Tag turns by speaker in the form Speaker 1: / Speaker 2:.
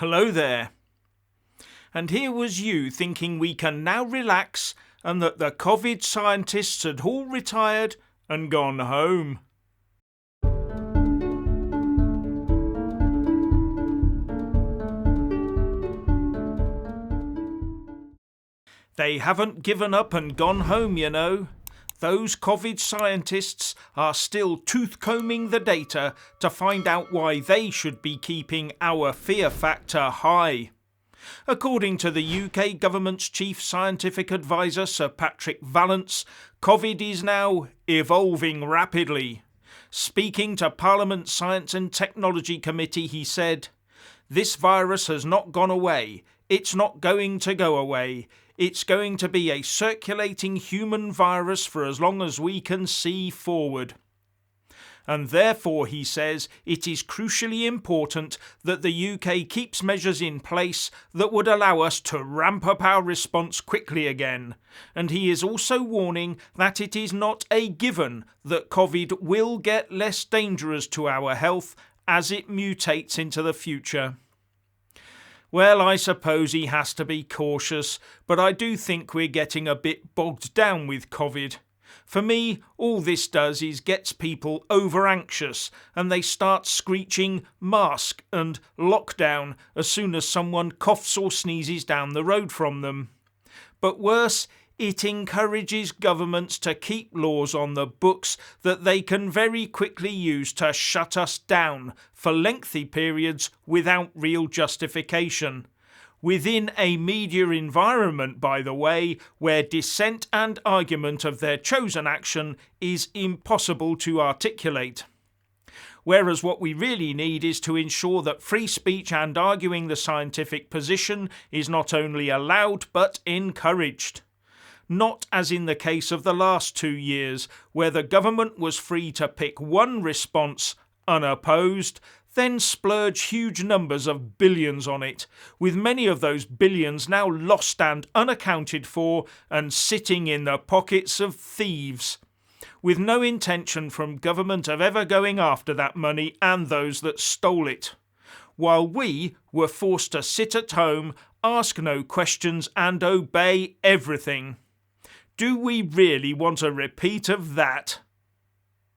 Speaker 1: Hello there. And here was you thinking we can now relax and that the COVID scientists had all retired and gone home. They haven't given up and gone home, you know. Those COVID scientists are still tooth-combing the data to find out why they should be keeping our fear factor high. According to the UK government's chief scientific advisor, Sir Patrick Vallance, COVID is now evolving rapidly. Speaking to Parliament's Science and Technology Committee, he said, "This virus has not gone away. It's not going to go away. It's going to be a circulating human virus for as long as we can see forward." And therefore, he says, it is crucially important that the UK keeps measures in place that would allow us to ramp up our response quickly again. And he is also warning that it is not a given that COVID will get less dangerous to our health as it mutates into the future. Well, I suppose he has to be cautious, but I do think we're getting a bit bogged down with COVID. For me, all this does is gets people over-anxious and they start screeching mask and lockdown as soon as someone coughs or sneezes down the road from them. But worse, it encourages governments to keep laws on the books that they can very quickly use to shut us down for lengthy periods without real justification. Within a media environment, by the way, where dissent and argument of their chosen action is impossible to articulate. Whereas what we really need is to ensure that free speech and arguing the scientific position is not only allowed but encouraged. Not as in the case of the last 2 years, where the government was free to pick one response, unopposed, then splurge huge numbers of billions on it, with many of those billions now lost and unaccounted for and sitting in the pockets of thieves, with no intention from government of ever going after that money and those that stole it, while we were forced to sit at home, ask no questions and obey everything. Do we really want a repeat of that?